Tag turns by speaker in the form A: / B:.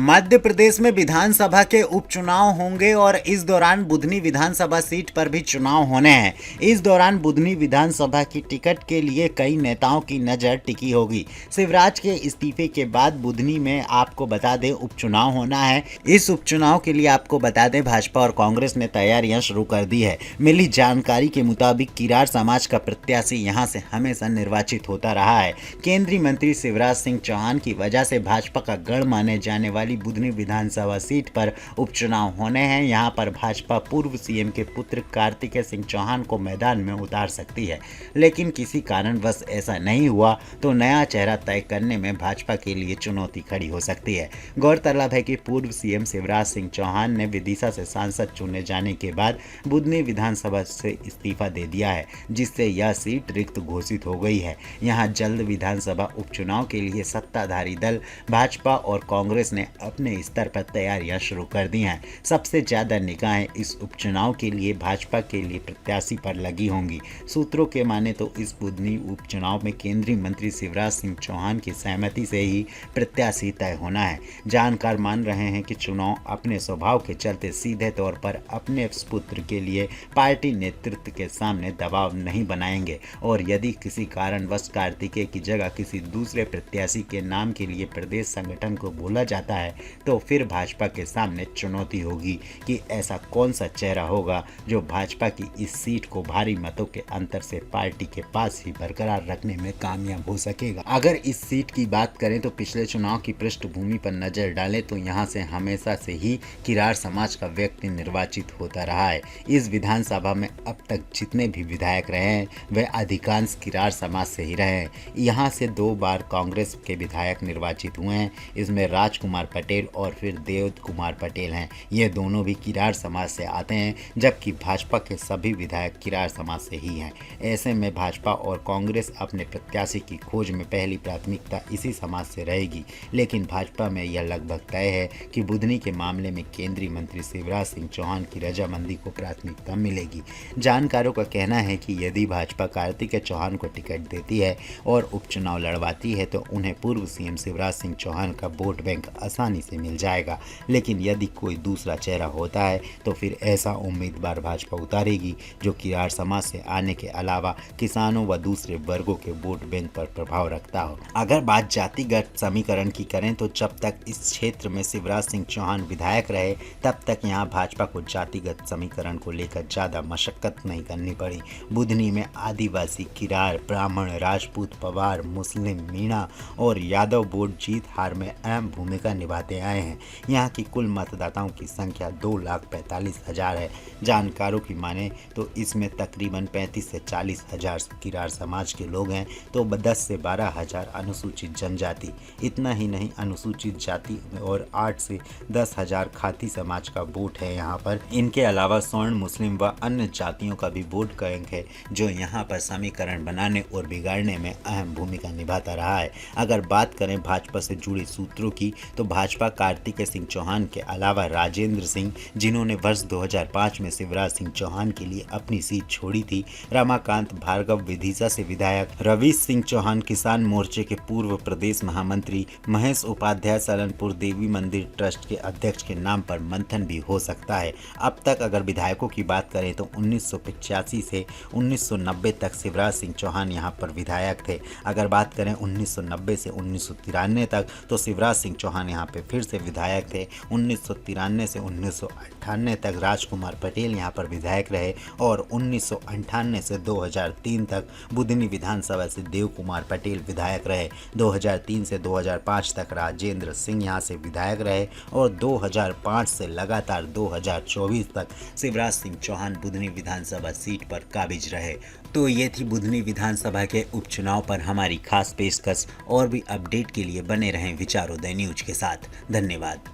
A: मध्य प्रदेश में विधानसभा के उपचुनाव होंगे और इस दौरान बुधनी विधानसभा सीट पर भी चुनाव होने हैं। इस दौरान बुधनी विधानसभा की टिकट के लिए कई नेताओं की नज़र टिकी होगी। शिवराज के इस्तीफे के बाद बुधनी में आपको बता दें उपचुनाव होना है। इस उपचुनाव के लिए आपको बता दें भाजपा और कांग्रेस ने तैयारियां शुरू कर दी है। मिली जानकारी के मुताबिक किरार समाज का प्रत्याशी यहां से हमेशा निर्वाचित होता रहा है। केंद्रीय मंत्री शिवराज सिंह चौहान की वजह से भाजपा का गढ़ माने जाने वाली बुधनी विधानसभा सीट पर उपचुनाव होने हैं। यहां पर भाजपा पूर्व सीएम के पुत्र कार्तिकेय सिंह चौहान को मैदान में उतार सकती है, लेकिन किसी कारणवश ऐसा नहीं हुआ तो नया चेहरा तय करने में भाजपा के लिए चुनौती खड़ी हो सकती है। गौरतलब है कि पूर्व सीएम शिवराज सिंह चौहान ने विदिशा से सांसद चुने जाने के बाद बुधनी विधानसभा से इस्तीफा दे दिया है, जिससे यह सीट रिक्त घोषित हो गई है। यहां जल्द विधानसभा उपचुनाव के लिए सत्ताधारी दल भाजपा और कांग्रेस ने अपने स्तर पर तैयारियां शुरू कर दी हैं। सबसे ज्यादा निगाहें इस उपचुनाव के लिए भाजपा के लिए प्रत्याशी पर लगी होंगी। सूत्रों के माने तो इस बुधनी उपचुनाव में केंद्रीय मंत्री शिवराज सिंह चौहान की सहमति से ही प्रत्याशी तय होना है। जानकार मान रहे हैं कि चुनाव अपने स्वभाव के चलते सीधे तौर पर अपने पुत्र के लिए पार्टी नेतृत्व के सामने दबाव नहीं बनाएंगे और यदि किसी कारणवश कार्तिकेय की जगह किसी दूसरे प्रत्याशी के नाम के लिए प्रदेश संगठन को बोला जाता है तो फिर भाजपा के सामने चुनौती होगी कि ऐसा कौन सा चेहरा होगा जो भाजपा की इस सीट को भारी मतों के अंतर से पार्टी के पास ही बरकरार रखने में कामयाब हो सकेगा। अगर इस सीट की बात करें तो पिछले चुनाव की पृष्ठभूमि पर नजर डालें तो यहाँ से हमेशा से ही किरार समाज का व्यक्ति निर्वाचित होता रहा है। इस विधानसभा में अब तक जितने भी विधायक रहे हैं वे अधिकांश किरार समाज से ही रहे हैं। यहाँ से 2 बार कांग्रेस के विधायक निर्वाचित हुए हैं। इसमें राजकुमार पटेल और फिर देव कुमार पटेल हैं। ये दोनों भी किरार समाज से आते हैं, जबकि भाजपा के सभी विधायक किरार समाज से ही हैं। ऐसे में भाजपा और कांग्रेस अपने प्रत्याशी की खोज में पहली प्राथमिकता इसी समाज से रहेगी, लेकिन भाजपा में यह लगभग तय है कि बुधनी के मामले में केंद्रीय मंत्री शिवराज सिंह चौहान की रजामंदी को प्राथमिकता मिलेगी। जानकारों का कहना है कि यदि भाजपा कार्तिकेय चौहान को टिकट देती है और उपचुनाव लड़वाती है तो उन्हें पूर्व सीएम शिवराज सिंह चौहान का वोट बैंक आसानी से मिल जाएगा, लेकिन यदि कोई दूसरा चेहरा होता है तो फिर ऐसा उम्मीदवार भाजपा उतारेगी जो किरार समाज से आने के अलावा किसानों व दूसरे वर्गों के वोट बैंक पर प्रभाव रखता हो। अगर बात जातिगत समीकरण की करें तो जब तक इस क्षेत्र में शिवराज सिंह चौहान विधायक रहे तब तक यहाँ भाजपा को जातिगत समीकरण को लेकर ज़्यादा मशक्कत नहीं करनी पड़ी। बुधनी में आदिवासी, किरार, ब्राह्मण, राजपूत, पवार, मुस्लिम, मीणा और यादव वोट जीत हार में अहम भूमिका निभाते आए हैं। यहाँ की कुल मतदाताओं की संख्या 2,45,000 है। जानकारों की माने तो इसमें तकरीबन 35 से 40 हज़ार किरार समाज के लोग हैं तो 10 से 12 हज़ार अनुसूचित जनजाति। इतना ही नहीं, अनुसूचित जाति और 8 से 10 हज़ार खाती समाज का वोट है यहाँ पर। इनके अलावा स्वर्ण, मुस्लिम व अन्य जातियों का भी वोट बैंक है जो यहाँ पर समीकरण बनाने और बिगाड़ने में अहम भूमिका निभाता रहा है। अगर बात करें भाजपा से जुड़े सूत्रों की तो भाजपा कार्तिकेय सिंह चौहान के अलावा राजेंद्र सिंह, जिन्होंने वर्ष 2005 में शिवराज सिंह चौहान के लिए अपनी सीट छोड़ी थी, रमाकांत भार्गव विदिशा से विधायक, रवीश सिंह चौहान किसान मोर्चे के पूर्व प्रदेश महामंत्री, महेश उपाध्याय सलनपुर देवी मंदिर ट्रस्ट के अध्यक्ष के नाम पर मंथन भी हो सकता है। अब तक अगर विधायकों की बात करें तो 1985 से 1990 तक शिवराज सिंह चौहान यहाँ पर विधायक थे। अगर बात करें 1990 से 1993 तक तो शिवराज सिंह चौहान यहाँ पे फिर से विधायक थे। 1993 से 1998 तक राजकुमार पटेल यहाँ पर विधायक रहे और 1998 से 2003 तक बुधनी विधानसभा से देव कुमार पटेल विधायक रहे। 2003 से 2005 तक राजेंद्र सिंह यहाँ से विधायक रहे और 2005 से लगातार 2024 तक शिवराज सिंह चौहान बुधनी विधानसभा सीट पर काबिज रहे। तो ये थी बुधनी विधानसभा के उपचुनाव पर हमारी खास पेशकश। और भी अपडेट के लिए बने रहें विचारोदय न्यूज के साथ। धन्यवाद।